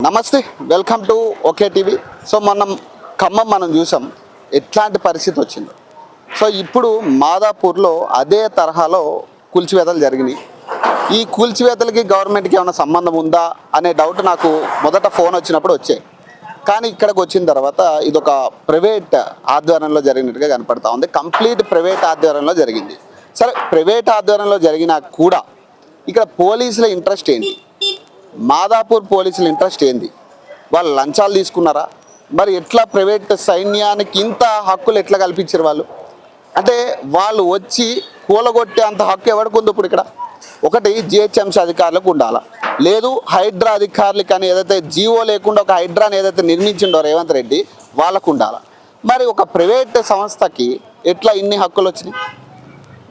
నమస్తే, welcome to okay TV. So Khammam మనం చూసాం ఎట్లాంటి పరిస్థితి వచ్చింది. సో ఇప్పుడు మాదాపూర్లో అదే తరహాలో కూల్చివేతలు జరిగినాయి. ఈ కూల్చివేతలకి గవర్నమెంట్కి ఏమైనా సంబంధం ఉందా అనే డౌట్ నాకు మొదట ఫోన్ వచ్చినప్పుడు వచ్చాయి. కానీ ఇక్కడికి వచ్చిన తర్వాత ఇదొక ప్రైవేట్ ఆధ్వర్యంలో జరిగినట్టుగా కనపడతా ఉంది. కంప్లీట్ ప్రైవేట్ ఆధ్వర్యంలో జరిగింది. సరే, ప్రైవేట్ ఆధ్వర్యంలో జరిగినా కూడా ఇక్కడ పోలీసుల ఇంట్రెస్ట్ ఏంటి? మాదాపూర్ పోలీసుల ఇంట్రెస్ట్ ఏంది? వాళ్ళు లంచాలు తీసుకున్నారా? మరి ఎట్లా ప్రైవేట్ సైన్యానికి ఇంత హక్కులు ఎట్లా కల్పించారు వాళ్ళు? అంటే వాళ్ళు వచ్చి కూలగొట్టే అంత హక్కు ఎవరికి ఉంది? ఇప్పుడు ఇక్కడ ఒకటి జిహెచ్ఎంసీ అధికారులకు ఉండాలా, లేదు హైడ్రా అధికారులకు అని ఏదైతే జీవో లేకుండా ఒక హైడ్రాని ఏదైతే నిర్మించిండో రేవంత్ రెడ్డి వాళ్ళకు ఉండాలా. మరి ఒక ప్రైవేట్ సంస్థకి ఎట్లా ఇన్ని హక్కులు వచ్చినాయి?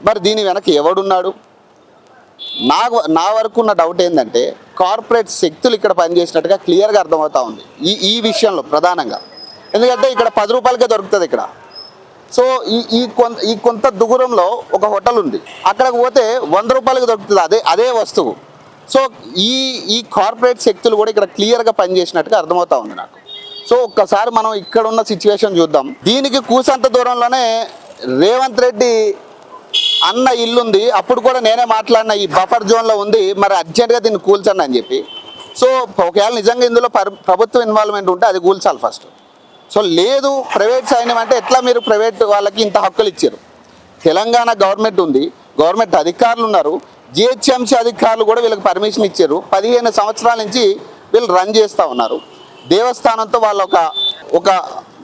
మరి దీని వెనక ఎవడున్నాడు? నా వరకు ఉన్న డౌట్ ఏంటంటే కార్పొరేట్ శక్తులు ఇక్కడ పనిచేసినట్టుగా క్లియర్గా అర్థమవుతా ఉంది ఈ విషయంలో ప్రధానంగా. ఎందుకంటే ఇక్కడ 10 రూపాయలకే దొరుకుతుంది ఇక్కడ. సో ఈ కొంత దూరంలో ఒక హోటల్ ఉంది, అక్కడికి పోతే 100 రూపాయలకి దొరుకుతుంది అదే వస్తువు. సో ఈ కార్పొరేట్ శక్తులు కూడా ఇక్కడ క్లియర్గా పనిచేసినట్టుగా అర్థమవుతా ఉంది నాకు. సో ఒక్కసారి మనం ఇక్కడ ఉన్న సిచ్యువేషన్ చూద్దాం. దీనికి కూసంత దూరంలోనే రేవంత్ రెడ్డి అన్న ఇల్లుంది. అప్పుడు కూడా నేనే మాట్లాడిన, ఈ బఫర్ జోన్లో ఉంది, మరి అర్జెంటుగా దీన్ని కూల్చండి అని చెప్పి. సో ఒకవేళ నిజంగా ఇందులో ప్రభుత్వ ఇన్వాల్వ్మెంట్ ఉంటే అది కూల్చాలి ఫస్ట్. సో లేదు, ప్రైవేట్ సైన్యం అంటే ఎట్లా మీరు ప్రైవేట్ వాళ్ళకి ఇంత హక్కులు ఇచ్చారు? తెలంగాణ గవర్నమెంట్ ఉంది, గవర్నమెంట్ అధికారులు ఉన్నారు, జిహెచ్ఎంసీ అధికారులు కూడా వీళ్ళకి పర్మిషన్ ఇచ్చారు. 15 సంవత్సరాల నుంచి వీళ్ళు రన్ చేస్తూ ఉన్నారు. దేవస్థానంతో వాళ్ళు ఒక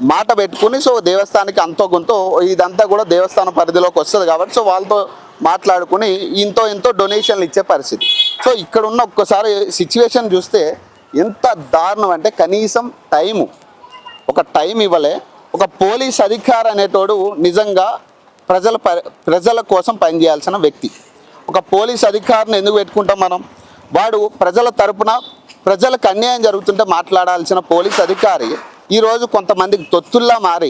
మాట పెట్టుకుని, సో దేవస్థానానికి అంతో కొంతో ఇదంతా కూడా దేవస్థానం పరిధిలోకి వస్తుంది కాబట్టి సో వాళ్ళతో మాట్లాడుకుని ఎంతో డొనేషన్లు ఇచ్చే పరిస్థితి. సో ఇక్కడ ఉన్న ఒక్కసారి సిచ్యువేషన్ చూస్తే ఎంత దారుణం అంటే కనీసం ఒక టైం ఇవ్వలే. ఒక పోలీస్ అధికారి అనేటోడు నిజంగా ప్రజల కోసం పనిచేయాల్సిన వ్యక్తి. ఒక పోలీస్ అధికారిని ఎందుకు పెట్టుకుంటాం మనం? వాడు ప్రజల తరపున ప్రజలకు అన్యాయం జరుగుతుంటే మాట్లాడాల్సిన పోలీస్ అధికారి ఈరోజు కొంతమందికి తొత్తుల్లా మారి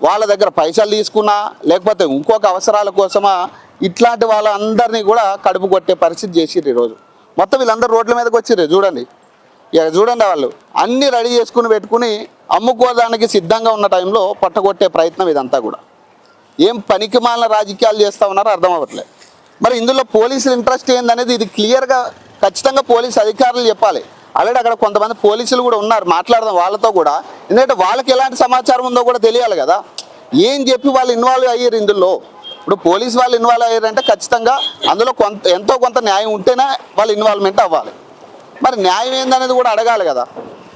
వాళ్ళ దగ్గర పైసలు తీసుకున్నా లేకపోతే ఇంకొక అవసరాల కోసమా ఇట్లాంటి వాళ్ళందరినీ కూడా కడుపు కొట్టే పరిస్థితి చేసిర్రు. ఈరోజు మొత్తం వీళ్ళందరూ రోడ్ల మీదకి వచ్చిర్రు. చూడండి, ఇక చూడండి, వాళ్ళు అన్నీ రెడీ చేసుకుని పెట్టుకుని అమ్ముకోవడానికి సిద్ధంగా ఉన్న టైంలో పట్టగొట్టే ప్రయత్నం ఇదంతా కూడా. ఏం పనికిమాలిన రాజకీయాలు చేస్తూ ఉన్నారో అర్థం అవ్వట్లేదు. మరి ఇందులో పోలీసుల ఇంట్రెస్ట్ ఏందనేది ఇది క్లియర్గా ఖచ్చితంగా పోలీసు అధికారులు చెప్పాలి. ఆల్రెడీ అక్కడ కొంతమంది పోలీసులు కూడా ఉన్నారు, మాట్లాడదాం వాళ్ళతో కూడా. ఎందుకంటే వాళ్ళకి ఎలాంటి సమాచారం ఉందో కూడా తెలియాలి కదా. ఏం చెప్పి వాళ్ళు ఇన్వాల్వ్ అయ్యారు ఇందులో? ఇప్పుడు పోలీసు వాళ్ళు ఇన్వాల్వ్ అయ్యారంటే ఖచ్చితంగా అందులో ఎంతో కొంత న్యాయం ఉంటేనే వాళ్ళు ఇన్వాల్వ్మెంట్ అవ్వాలి. మరి న్యాయం ఏందనేది కూడా అడగాలి కదా.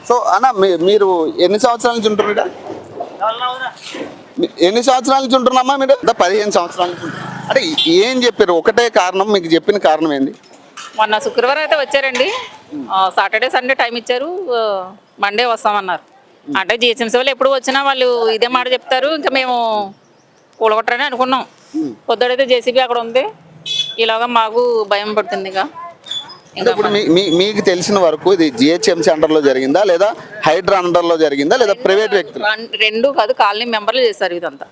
సో అన్న, మీరు ఎన్ని సంవత్సరాల నుంచి ఉంటున్నారు? ఎన్ని సంవత్సరాల నుంచి ఉంటున్నామా మీరు? 15 సంవత్సరాల నుంచి. అంటే ఏం చెప్పారు? ఒకటే కారణం, మీకు చెప్పిన కారణం ఏంది? మొన్న శుక్రవారం అయితే వచ్చారండి, సాటర్డే సండే టైం ఇచ్చారు, మండే వస్తామన్నారు. అంటే జిహెచ్ఎంసీ వాళ్ళు ఎప్పుడు వచ్చినా వాళ్ళు ఇదే మాట చెప్తారు. ఇంకా మేము కూలగొట్టరని అనుకున్నాం. పొద్దుడైతే జేసీబీ అక్కడ ఉంది, ఇలాగా మాకు భయం పడుతుంది. ఇప్పుడు మీకు తెలిసిన వరకు ఇది జిహెచ్ఎంసీ అండర్లో జరిగిందా, లేదా హైడ్రా అండర్లో జరిగిందా, లేదా ప్రైవేట్ వ్యక్తులు? రెండు కాదు, కాలనీ మెంబర్లు చేస్తారు ఇదంతా.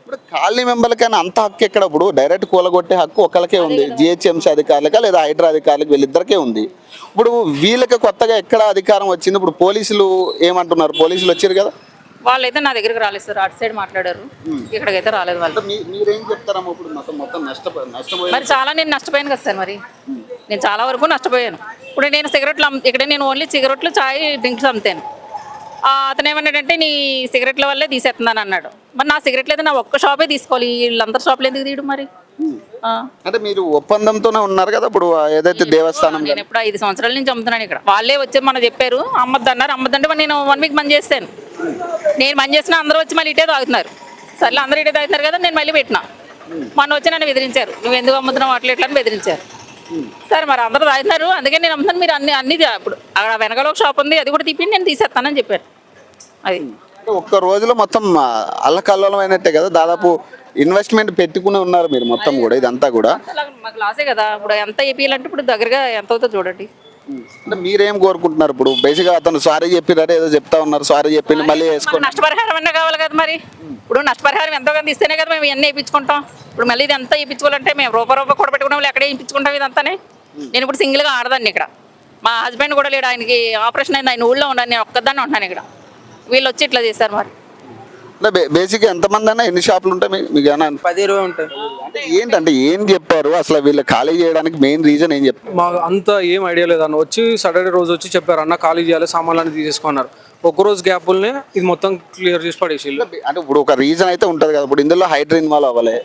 ఇప్పుడు కాలనీ మెంబర్లకైనా అంత హక్కు ఎక్కడ? ఇప్పుడు డైరెక్ట్ కూలగొట్టే హక్కు ఒకరికే ఉంది, జిహెచ్ఎంసీ అధికారులకా లేదా హైడ్రా అధికారులకు, వీళ్ళిద్దరికే ఉంది. ఇప్పుడు వీళ్ళకి కొత్తగా ఎక్కడ అధికారం వచ్చింది? ఇప్పుడు పోలీసులు ఏమంటున్నారు? పోలీసులు వచ్చారు కదా, వాళ్ళైతే నా దగ్గరికి రాలేదు సార్, అటు సైడ్ మాట్లాడారు, ఇక్కడికైతే రాలేదు వాళ్ళు. మీరేం చెప్తారమ్మా? ఇప్పుడు మొత్తం నష్టపోయి మరి చాలా నేను నష్టపోయాను కదా సార్. మరి నేను చాలా వరకు నష్టపోయాను. ఇప్పుడు నేను సిగరెట్లు ఇక్కడ నేను ఓన్లీ సిగరెట్లు, చాయ్, డ్రింక్స్ అమ్ముతాను. అతను ఏమన్నాడంటే నీ సిగరెట్ల వల్లే తీసేస్తున్నాను అన్నాడు. మరి నా సిగరెట్లు అయితే నా ఒక్క షాపే తీసుకోవాలి, వీళ్ళందరూ షాపులు ఎందుకు తీయడం? మరి అంటే మీరు ఒప్పందంతోనే ఉన్నారు కదా ఇప్పుడు ఏదైతే దేవస్థానం? నేను ఎప్పుడు 5 సంవత్సరాల నుంచి అమ్ముతున్నాను ఇక్కడ. వాళ్ళే వచ్చి మనం చెప్పారు అమ్మద్దు అన్నారు. అమ్మద్దంటే నేను 1 వీక్ బంద్ చేస్తాను. నేను బంద్ చేసిన అందరూ వచ్చి మళ్ళీ ఇటే తాగుతున్నారు. సర్లే అందరూ ఇటే తాగుతున్నారు కదా, నేను మళ్ళీ పెట్టినా. మొన్న వచ్చి నన్ను బెదిరించారు, నువ్వు ఎందుకు అమ్ముతున్నావు అట్లా ఇట్లా అని బెదిరించారు. సరే మరి అందరూ తాగుతున్నారు అందుకే నేను అమ్ముతాను, మీరు అన్ని ఇప్పుడు అక్కడ వెనకాల ఒక షాప్ ఉంది, అది కూడా తిప్పి నేను తీసేస్తానని చెప్పారు. అది ఒక్క రోజులో మొత్తం అల్లకల్లోలం అయినట్టే కదా. దాదాపు ఇన్వెస్ట్మెంట్ పెట్టుకుని ఉన్నారు మీరు మొత్తం కూడా. ఇదంతా కూడా మాకు లాసే కదా. ఇప్పుడు ఎంత ఏపీలంటే ఇప్పుడు దగ్గరగా ఎంత అవుతుందో చూడండి. అంటే మీరేం కోరుకుంటున్నారు? ఇప్పుడు బేసిక్గా అతను సారీ చెప్పినారే ఏదో చెప్తా ఉన్నారు, సారీ చెప్పింది మళ్ళీ వేసుకోండి. నష్టపరిహారం అన్నా కావాలి కదా. మరి ఇప్పుడు నష్టపరిహారం ఎంతో కొంత ఇస్తేనే కదా మేము ఇవన్నీ వేయించుకుంటాం. ఇప్పుడు మళ్ళీ ఇది ఎంత వేయించుకోవాలంటే మేము రూపాయి కూడా పెట్టుకున్నాం, ఎక్కడే వేయించుకుంటాం ఇదంతానే. నేను ఇప్పుడు సింగిల్గా ఆడదాన్ని ఇక్కడ. మా హస్బెండ్ కూడా లేడు, ఆయనకి ఆపరేషన్ అయింది, ఆయన ఊళ్ళో ఉన్నాను, నేను ఒక్కదాన్ని ఉంటున్నాను ఇక్కడ. వీళ్ళు వచ్చి ఇట్లా చేస్తారు మరి. అంటే బేసిక్గా ఎంతమంది అన్నా ఎన్ని షాపులు ఉంటాయి మీకు ఏమన్నా 10-20 ఉంటాయి. అంటే ఏంటంటే ఏం చెప్పారు అసలు వీళ్ళు ఖాళీ చేయడానికి మెయిన్ రీజన్ ఏం చెప్పారు? మాకు అంత ఏం ఐడియా లేదు అన్న. వచ్చి సాటర్డే రోజు వచ్చి చెప్పారు అన్న ఖాళీ చేయాలి, సామాన్లన్నీ తీసేసుకున్నారు. ఒక్కరోజు గ్యాపుల్నే ఇది మొత్తం క్లియర్ చేసి పడేసి. అంటే ఇప్పుడు ఒక రీజన్ అయితే ఉంటుంది కదా, ఇప్పుడు ఇందులో హైడ్రా ఇన్వాల్వ్ అవ్వలేదు,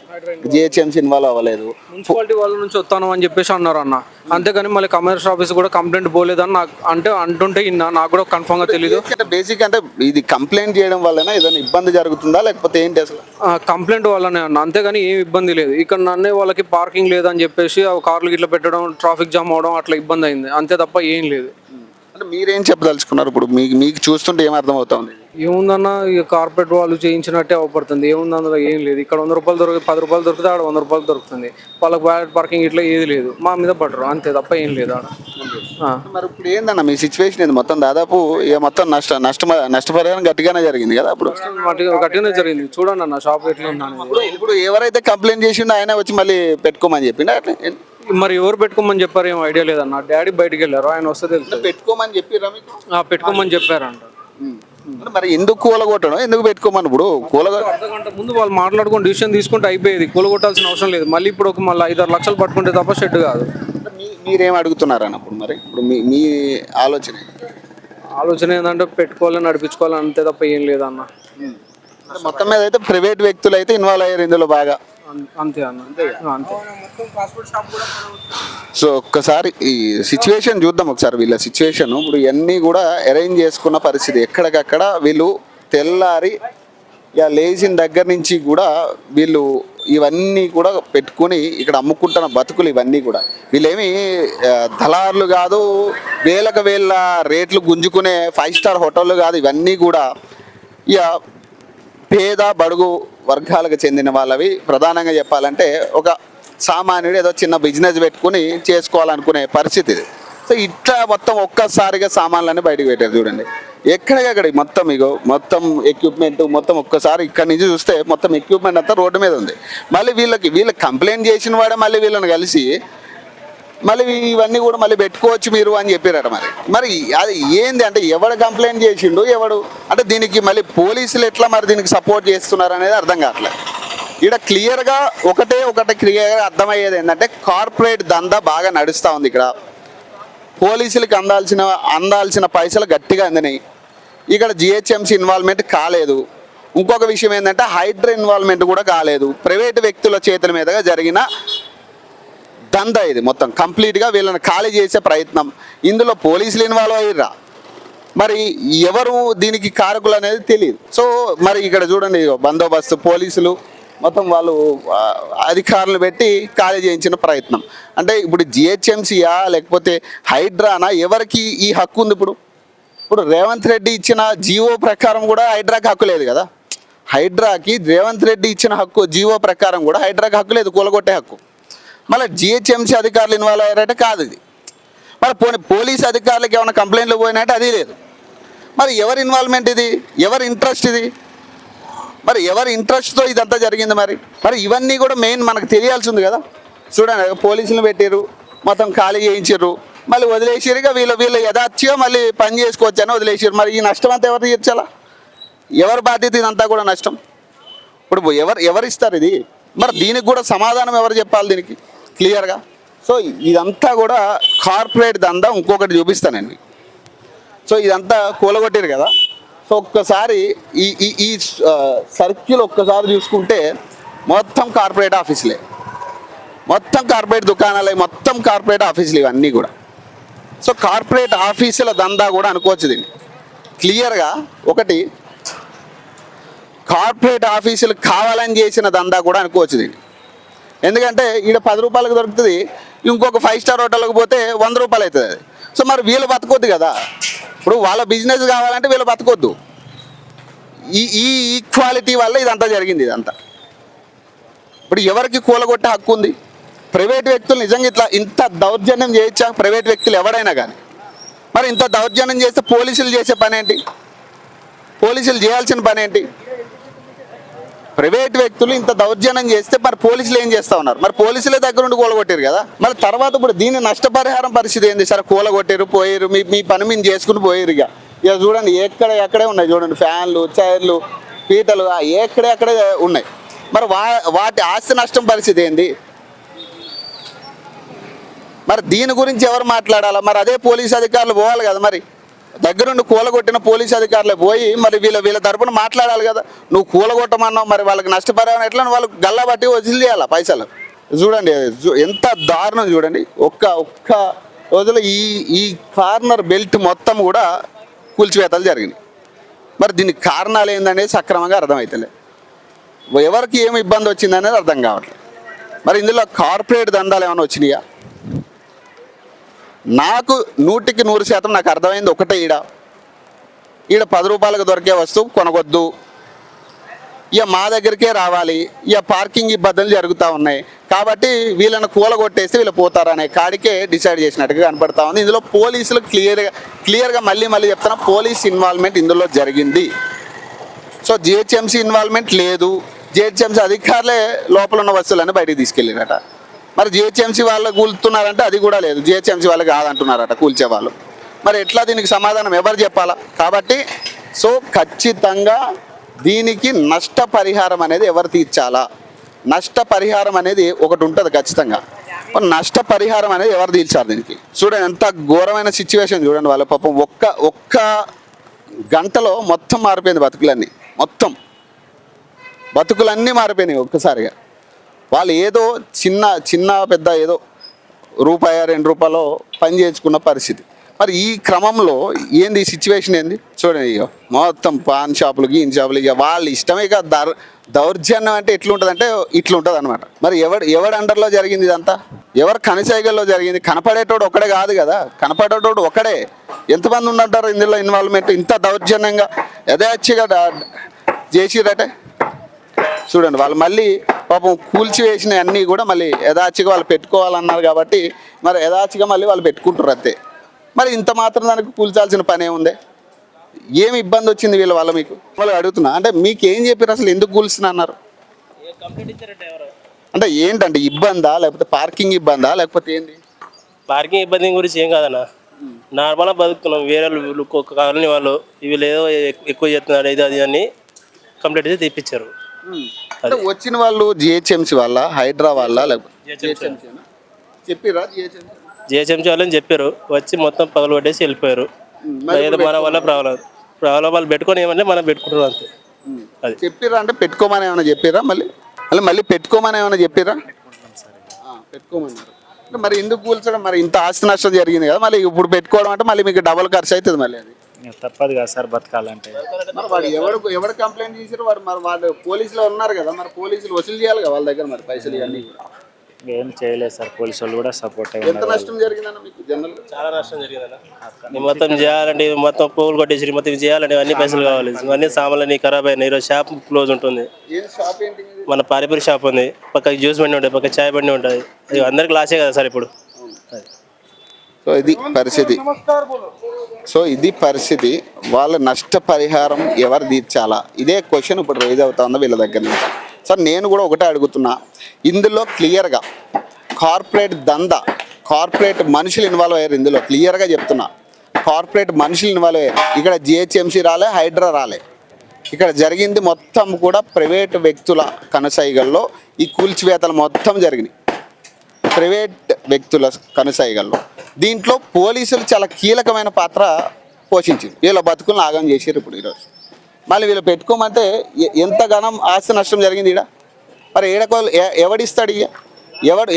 జిహెచ్ఎంసీ ఇన్వాల్వ్ అవ్వలేదు, మున్సిపాలిటీ వాళ్ళ నుంచి వస్తాను అని చెప్పేసి అన్నారు అన్న. అంతేగాని మళ్ళీ కమర్షియల్ ఆఫీస్ కూడా కంప్లైంట్ పోలేదని నాకు అంటే అంటుంటే ఇన్నా, నాకు కూడా కన్ఫర్మ్ గా తెలియదు. బేసిక్ అంటే ఇది కంప్లైంట్ చేయడం వల్లనే ఏదైనా ఇబ్బంది జరుగుతుందా లేకపోతే ఏంటి అసలు? కంప్లైంట్ వల్లనే అన్న, అంతేగాని ఏం ఇబ్బంది లేదు. ఇక్కడ నన్నే వాళ్ళకి పార్కింగ్ లేదని చెప్పేసి కార్లు ఇట్లా పెట్టడం, ట్రాఫిక్ జామ్ అవడం అట్లా ఇబ్బంది అయింది, అంతే తప్ప ఏం లేదు. అంటే మీరేం చెప్పదలుచుకున్నారు ఇప్పుడు? మీకు చూస్తుంటే ఏం అర్థం అవుతుంది? ఏముందన్న, ఇక కార్పొరేట్ వాళ్ళు చేయించినట్టే అవపడుతుంది. ఏముంది అందులో ఏం లేదు. ఇక్కడ 100 రూపాయలు 10 రూపాయలు దొరికితే ఆడ 100 రూపాయలు దొరుకుతుంది. వాళ్ళకి బ్యాడ్ పార్కింగ్ ఇట్లా ఏది లేదు, మా మీద పడరు, అంతే తప్ప ఏం లేదు ఆడ. మరి ఇప్పుడు ఏందన్న మీ సిచ్యువేషన్ ఏంది? మొత్తం దాదాపు ఇక మొత్తం నష్టపరిహారం గట్టిగానే జరిగింది కదా అప్పుడు? గట్టిగానే జరిగింది. చూడండి అన్న షాప్ ఎట్లా ఉన్నాను. ఇప్పుడు ఎవరైతే కంప్లైంట్ చేసిండో ఆయన వచ్చి మళ్ళీ పెట్టుకోమని చెప్పిండు అట్లా? మరి ఎవరు పెట్టుకోమని చెప్పారు ఏం ఐడియా లేదన్న. డాడీ బయటికి వెళ్ళారు, ఆయన వస్తే తెలుసు. పెట్టుకోమని చెప్పిరా మీకు? పెట్టుకోమని చెప్పారంట. మరి ఎందుకు కూలగొట్టడం, ఎందుకు పెట్టుకోమని? ఇప్పుడు అర్ధగంట ముందు వాళ్ళు మాట్లాడుకొని డిసిషన్ తీసుకుంటే అయిపోయేది, కూలగొట్టాల్సిన అవసరం లేదు. మళ్ళీ ఇప్పుడు ఒక మళ్ళీ 5-6 లక్షలు పట్టుకుంటే తప్ప షెడ్ కాదు. మీరేం అడుగుతున్నారు అన్నప్పుడు? మరి ఇప్పుడు మీ ఆలోచన ఏంటంటే పెట్టుకోవాలని నడిపించుకోవాలని, అంతే తప్ప ఏం లేదన్న. మొత్తం మీద అయితే ప్రైవేట్ వ్యక్తులు అయితే ఇన్వాల్వ్ అయ్యారు ఇందులో బాగా, అంతే అన్న. అంతే. సో ఒక్కసారి ఈ సిచ్యువేషన్ చూద్దాం ఒకసారి. వీళ్ళ సిచ్యువేషన్ ఇప్పుడు ఇవన్నీ కూడా అరేంజ్ చేసుకున్న పరిస్థితి. ఎక్కడికక్కడ వీళ్ళు తెల్లారి ఇక లేచిన దగ్గర నుంచి కూడా వీళ్ళు ఇవన్నీ కూడా పెట్టుకుని ఇక్కడ అమ్ముకుంటున్న బతుకులు ఇవన్నీ కూడా. వీళ్ళేమి దళారులు కాదు, వేలకు వేల రేట్లు గుంజుకునే 5 స్టార్ హోటళ్ళు కాదు. ఇవన్నీ కూడా ఇక పేద బడుగు వర్గాలకు చెందిన వాళ్ళవి. ప్రధానంగా చెప్పాలంటే ఒక సామాన్యుడు ఏదో చిన్న బిజినెస్ పెట్టుకుని చేసుకోవాలనుకునే పరిస్థితి ఇది. సో ఇట్లా మొత్తం ఒక్కసారిగా సామాన్లన్నీ బయటకు పెట్టారు చూడండి. ఎక్కడికక్కడ మొత్తం ఇగో మొత్తం ఎక్విప్మెంట్ మొత్తం ఒక్కసారి ఇక్కడ నుంచి చూస్తే మొత్తం ఎక్విప్మెంట్ అంతా రోడ్డు మీద ఉంది. మళ్ళీ వీళ్ళకి కంప్లైంట్ చేసిన వాడే మళ్ళీ వీళ్ళని కలిసి మళ్ళీ ఇవన్నీ కూడా మళ్ళీ పెట్టుకోవచ్చు మీరు అని చెప్పారట. మరి అది ఏంది అంటే ఎవడు కంప్లైంట్ చేసిండు, ఎవడు అంటే దీనికి మళ్ళీ పోలీసులు ఎట్లా మరి దీనికి సపోర్ట్ చేస్తున్నారు అనేది అర్థం కావట్లేదు. ఇక్కడ క్లియర్గా ఒకటే క్లియర్గా అర్థమయ్యేది ఏంటంటే కార్పొరేట్ దందా బాగా నడుస్తూ ఉంది ఇక్కడ. పోలీసులకి అందాల్సిన పైసలు గట్టిగా అందినాయి. ఇక్కడ జిహెచ్ఎంసీ ఇన్వాల్వ్మెంట్ కాలేదు. ఇంకొక విషయం ఏంటంటే హైడ్రా ఇన్వాల్వ్మెంట్ కూడా కాలేదు. ప్రైవేటు వ్యక్తుల చేతుల మీదుగా జరిగిన దందా ఇది మొత్తం కంప్లీట్గా. వీళ్ళని ఖాళీ చేసే ప్రయత్నం. ఇందులో పోలీసులు ఇన్వాల్వ్ అయ్యారా, మరి ఎవరు దీనికి కారకులు అనేది తెలియదు. సో మరి ఇక్కడ చూడండి బందోబస్తు పోలీసులు మొత్తం వాళ్ళు అధికారులు పెట్టి ఖాళీ చేయించిన ప్రయత్నం. అంటే ఇప్పుడు జిహెచ్ఎంసీయా లేకపోతే హైడ్రానా, ఎవరికి ఈ హక్కు ఉంది? ఇప్పుడు రేవంత్ రెడ్డి ఇచ్చిన జీవో ప్రకారం కూడా హైడ్రాకి హక్కు లేదు కదా. హైడ్రాకి రేవంత్ రెడ్డి ఇచ్చిన హక్కు జీవో ప్రకారం కూడా హైడ్రాకి హక్కు లేదు, కూలగొట్టే హక్కు. మళ్ళీ జిహెచ్ఎంసీ అధికారులు ఇన్వాల్వ్ అయ్యారంటే కాదు ఇది. మరి పోలీస్ అధికారులకు ఏమైనా కంప్లైంట్లు పోయినట్టే అది లేదు. మరి ఎవరి ఇన్వాల్వ్మెంట్ ఇది, ఎవరి ఇంట్రెస్ట్ ఇది? మరి ఎవరి ఇంట్రెస్ట్తో ఇదంతా జరిగింది? మరి ఇవన్నీ కూడా మెయిన్ మనకు తెలియాల్సి ఉంది కదా. చూడండి పోలీసులు పెట్టారు, మొత్తం ఖాళీ చేయించారు, మళ్ళీ వదిలేసారు. ఇక వీళ్ళు యథార్థంగా మళ్ళీ పని చేసుకోవచ్చు అని వదిలేసారు. మరి ఈ నష్టం అంతా ఎవరు తీర్చాలా? ఎవరి బాధ్యత ఇదంతా కూడా నష్టం? ఇప్పుడు ఎవరు ఇస్తారు ఇది? మరి దీనికి కూడా సమాధానం ఎవరు చెప్పాలి దీనికి క్లియర్గా? సో ఇదంతా కూడా కార్పొరేట్ దందా. ఇంకొకటి చూపిస్తానండి. సో ఇదంతా కూలగొట్టారు కదా. సో ఒక్కసారి ఈ సర్కిల్ ఒక్కసారి చూసుకుంటే మొత్తం కార్పొరేట్ ఆఫీసులే, మొత్తం కార్పొరేట్ దుకాణాలే, మొత్తం కార్పొరేట్ ఆఫీసులు ఇవన్నీ కూడా. సో కార్పొరేట్ ఆఫీసుల దందా కూడా అనుకోవచ్చు దీన్ని క్లియర్గా. ఒకటి కార్పొరేట్ ఆఫీసులు కావాలని చేసిన దందా కూడా అనుకోవచ్చు దీన్ని. ఎందుకంటే ఈడ 10 రూపాయలకు దొరుకుతుంది, ఇంకొక 5 స్టార్ హోటల్కి పోతే 100 రూపాయలు అవుతుంది అది. సో మరి వీళ్ళు బతకొద్దు కదా. ఇప్పుడు వాళ్ళ బిజినెస్ కావాలంటే వీళ్ళు బతకొద్దు. ఈ ఈక్వాలిటీ వల్ల ఇదంతా జరిగింది. ఇదంతా ఇప్పుడు ఎవరికి కూలగొట్టే హక్కు ఉంది? ప్రైవేట్ వ్యక్తులు నిజంగా ఇంత దౌర్జన్యం చేయొచ్చా? ప్రైవేట్ వ్యక్తులు ఎవడైనా కానీ. మరి ఇంత దౌర్జన్యం చేస్తే పోలీసులు చేసే పని ఏంటి? పోలీసులు చేయాల్సిన పని ఏంటి? ప్రైవేట్ వ్యక్తులు ఇంత దౌర్జన్యం చేస్తే మరి పోలీసులు ఏం చేస్తా ఉన్నారు? మరి పోలీసులే దగ్గర నుండి కూలగొట్టారు కదా, మరి తర్వాత ఇప్పుడు దీని నష్టపరిహారం పరిస్థితి ఏంది? సరే కూలగొట్టారు, పోయారు, మీ పని మీరు చేసుకుని పోయారు. ఇక చూడండి ఎక్కడే ఉన్నాయి చూడండి, ఫ్యాన్లు, చైర్లు, పీటలు ఎక్కడే ఉన్నాయి. మరి వాటి ఆస్తి నష్టం పరిస్థితి ఏంది? మరి దీని గురించి ఎవరు మాట్లాడాలా? మరి అదే పోలీస్ అధికారులు పోవాలి కదా, మరి దగ్గరుండి కూలగొట్టిన పోలీస్ అధికారులే పోయి మరి వీళ్ళ తరపున మాట్లాడాలి కదా. నువ్వు కూలగొట్టమన్నావు, మరి వాళ్ళకి నష్టపరిహారం ఎట్లా వాళ్ళకి గల్లా బట్టి వదిలేయాలా పైసలు? చూడండి ఎంత దారుణం చూడండి. ఒక్క రోజులో ఈ కార్నర్ బెల్ట్ మొత్తం కూడా కూల్చివేతలు జరిగినాయి. మరి దీనికి కారణాలు ఏందనేది సక్రమంగా అర్థమవుతలే, ఎవరికి ఏమి ఇబ్బంది వచ్చిందనేది అర్థం కావట్లేదు. మరి ఇందులో కార్పొరేట్ దందాలు ఏమైనా వచ్చినాయా? నాకు 100% నాకు అర్థమైంది ఒకటే, ఈడ 10 రూపాయలకు దొరికే వస్తువు కొనవద్దు, ఇక మా దగ్గరికే రావాలి, ఇక పార్కింగ్ ఇబ్బందులు జరుగుతూ ఉన్నాయి కాబట్టి వీళ్ళని కూలగొట్టేస్తే వీళ్ళు పోతారనే కాడికే డిసైడ్ చేసినట్టుగా కనపడతా ఉంది. ఇందులో పోలీసులు క్లియర్గా మళ్ళీ చెప్తున్నా, పోలీస్ ఇన్వాల్వ్మెంట్ ఇందులో జరిగింది. సో జిహెచ్ఎంసీ ఇన్వాల్వ్మెంట్ లేదు. జిహెచ్ఎంసీ అధికారులే లోపల ఉన్న వస్తువులని బయటికి తీసుకెళ్ళారట. మరి జిహెచ్ఎంసీ వాళ్ళు కూలుతున్నారంటే అది కూడా లేదు, జిహెచ్ఎంసీ వాళ్ళు కాదంటున్నారట కూల్చే వాళ్ళు. మరి ఎట్లా దీనికి సమాధానం ఎవరు చెప్పాలా? కాబట్టి సో ఖచ్చితంగా దీనికి నష్టపరిహారం అనేది ఎవరు తీర్చాలా? నష్టపరిహారం అనేది ఒకటి ఉంటుంది ఖచ్చితంగా. నష్టపరిహారం అనేది ఎవరు తీర్చాలి దీనికి? చూడండి ఎంత ఘోరమైన సిచ్యువేషన్ చూడండి. వాళ్ళ పాపం ఒక్క గంటలో మొత్తం మారిపోయింది బతుకులన్నీ, మొత్తం బతుకులన్నీ మారిపోయినాయి ఒక్కసారిగా. వాళ్ళు ఏదో చిన్న పెద్ద ఏదో రూపాయి 2 రూపాయలు పని చేసుకున్న పరిస్థితి. మరి ఈ క్రమంలో ఏంది ఈ సిచ్యువేషన్ ఏంది చూడండి. ఇక మొత్తం పాన్ షాపులకి ఇన్ షాపులు, ఇక వాళ్ళ ఇష్టమే. ఇక దౌర్జన్యం అంటే ఎట్లుంటుంది అంటే ఇట్లుంటుంది అనమాట. మరి ఎవడి అండర్లో జరిగింది ఇదంతా? ఎవరు కనిసైగల్లో జరిగింది? కనపడేటోడు ఒక్కడే కాదు కదా, కనపడేటోడు ఒక్కడే. ఎంతమంది ఉండంటారు ఇందులో ఇన్వాల్వ్మెంట్? ఇంత దౌర్జన్యంగా యథేచ్ఛగా చేసిరటే చూడండి. వాళ్ళు మళ్ళీ పాపం కూల్చివేసిన అన్నీ కూడా మళ్ళీ యథాచిగా వాళ్ళు పెట్టుకోవాలన్నారు కాబట్టి మరి యథాచిగా మళ్ళీ వాళ్ళు పెట్టుకుంటారు అంతే. మరి ఇంత మాత్రం దానికి కూల్చాల్సిన పని ఏముంది? ఏమి ఇబ్బంది వచ్చింది వాళ్ళ మీకు? వాళ్ళు అడుగుతున్నా, అంటే మీకు ఏం చెప్పారు, అసలు ఎందుకు కూల్చున్నా అన్నారు? అంటే ఏంటంటే ఇబ్బందా, లేకపోతే పార్కింగ్ ఇబ్బందా, లేకపోతే ఏంది? పార్కింగ్ ఇబ్బంది గురించి ఏం కాదన్న, నార్మల్గా బతుకుతున్నాం. వేరే వాళ్ళు కాలనీ వాళ్ళు వీళ్ళు ఏదో ఎక్కువ చేస్తున్నారు ఇది అది అని కంప్లీట్ అయితే తెప్పించారు. అంటే వచ్చిన వాళ్ళు జిహెచ్ఎంసీ వాళ్ళ, హైడ్రా వాళ్ళ, లేకపోతే చెప్పిరా? జిహెచ్ఎంసీ వాళ్ళని చెప్పారు, వచ్చి మొత్తం పగలు పట్టేసి వెళ్ళిపోయారు. ఏదో మన వల్ల ప్రాబ్లం వాళ్ళు పెట్టుకొని ఏమంటే మనం పెట్టుకుంటున్నాం అంతే. అది చెప్పిరా? అంటే పెట్టుకోమని ఏమైనా చెప్పిరా? మళ్ళీ పెట్టుకోమని ఏమైనా చెప్పిరా? పెట్టుకోమన్నారు. అంటే మరి ఎందుకు కూల్చడం? మరి ఇంత ఆస్తి నష్టం జరిగింది కదా, మళ్ళీ ఇప్పుడు పెట్టుకోవడం అంటే మళ్ళీ మీకు డబల్ ఖర్చు అవుతుంది. మళ్ళీ అది తప్పదు కదా సార్ బతకాలంటే. మరి వాడు ఎవరు కంప్లైంట్ చేశారు? మరి వాళ్ళు పోలీసులు ఉన్నారు కదా, మరి పోలీసులు వసూలు చేయాలి కదా వాళ్ళ దగ్గర మరి పైసలు ఇవన్నీ. ఏం చేయలేదు సార్, పోలీసు వాళ్ళు కూడా సపోర్ట్ ఎంత నష్టం జరిగిందన్న మీకు జనరల్? చాలా నష్టం జరిగిందన్న. మొత్తం చేయాలంటే మొత్తం పువ్వులు కొట్టేసి మొత్తం చేయాలంటే అన్ని పైసలు కావాలి. అన్ని సామాన్లు ఖరాబ్ అయినాయి. ఈరోజు షాప్ క్లోజ్ ఉంటుంది. మన పారిపూరి షాప్ ఉంది, పక్కకి జ్యూస్ బండి ఉంటుంది, పక్క చాయ్ బండి ఉంటుంది. అందరికి లాసే కదా సార్ ఇప్పుడు. సో ఇది పరిస్థితి. వాళ్ళ నష్టపరిహారం ఎవరు తీర్చాలా? ఇదే క్వశ్చన్ ఇప్పుడు రైజ్ అవుతా ఉందా వీళ్ళ దగ్గర నుంచి. సార్ నేను కూడా ఒకటే అడుగుతున్నా, ఇందులో క్లియర్గా కార్పొరేట్ మనుషులు ఇన్వాల్వ్ అయ్యారు. ఇందులో క్లియర్గా చెప్తున్నా, కార్పొరేట్ మనుషులు ఇన్వాల్వ్ అయ్యారు. ఇక్కడ జిహెచ్ఎంసీ రాలే, హైడ్రా రాలే. ఇక్కడ జరిగింది మొత్తం కూడా ప్రైవేట్ వ్యక్తుల కనుసైగల్లో ఈ కూల్చివేతలు మొత్తం జరిగినాయి, ప్రైవేట్ వ్యక్తుల కనుసైగల్లో. దీంట్లో పోలీసులు చాలా కీలకమైన పాత్ర పోషించారు. వీళ్ళ బతుకులను ఆగం చేశారు. ఇప్పుడు ఈరోజు మళ్ళీ వీళ్ళు పెట్టుకోమంటే ఎంతగానం ఆస్తి నష్టం జరిగింది ఈడ. మరి ఎవడిస్తాడు?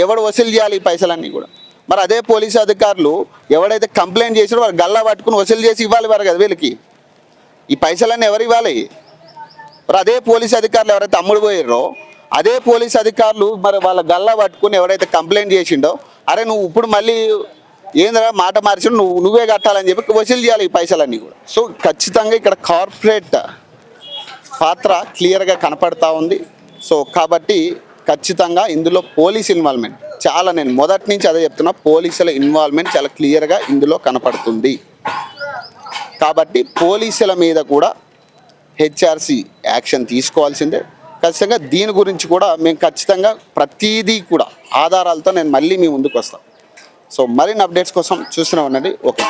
ఎవడు వసూలు చేయాలి ఈ పైసలన్నీ కూడా? మరి అదే పోలీసు అధికారులు ఎవడైతే కంప్లైంట్ చేసారో వాళ్ళు గల్లా పట్టుకుని వసూలు చేసి ఇవ్వాలి వారు కదా వీళ్ళకి. ఈ పైసలన్నీ ఎవరు ఇవ్వాలి? మరి అదే పోలీసు అధికారులు ఎవరైతే అమ్ముడు పోయారో అదే పోలీసు అధికారులు మరి వాళ్ళ గల్లా పట్టుకుని ఎవరైతే కంప్లైంట్ చేసిండో, అరే నువ్వు ఇప్పుడు మళ్ళీ ఏంద్రా మాట మార్చి నువ్వే కట్టాలని చెప్పి వసూలు చేయాలి ఈ పైసలన్నీ కూడా. సో ఖచ్చితంగా ఇక్కడ కార్పొరేట్ పాత్ర క్లియర్గా కనపడతా ఉంది. సో కాబట్టి ఖచ్చితంగా ఇందులో పోలీస్ ఇన్వాల్వ్మెంట్ చాలా, నేను మొదటి నుంచి అదే చెప్తున్నా, పోలీసుల ఇన్వాల్వ్మెంట్ చాలా క్లియర్గా ఇందులో కనపడుతుంది. కాబట్టి పోలీసుల మీద కూడా హెచ్ఆర్సీ యాక్షన్ తీసుకోవాల్సిందే. ఖచ్చితంగా దీని గురించి కూడా మేము ఖచ్చితంగా ప్రతిదీ కూడా ఆధారాలతో నేను మళ్ళీ మీ ముందుకు వస్తాను. సో మరిన్ని అప్డేట్స్ కోసం చూస్తూనే ఉండండి. ఓకే.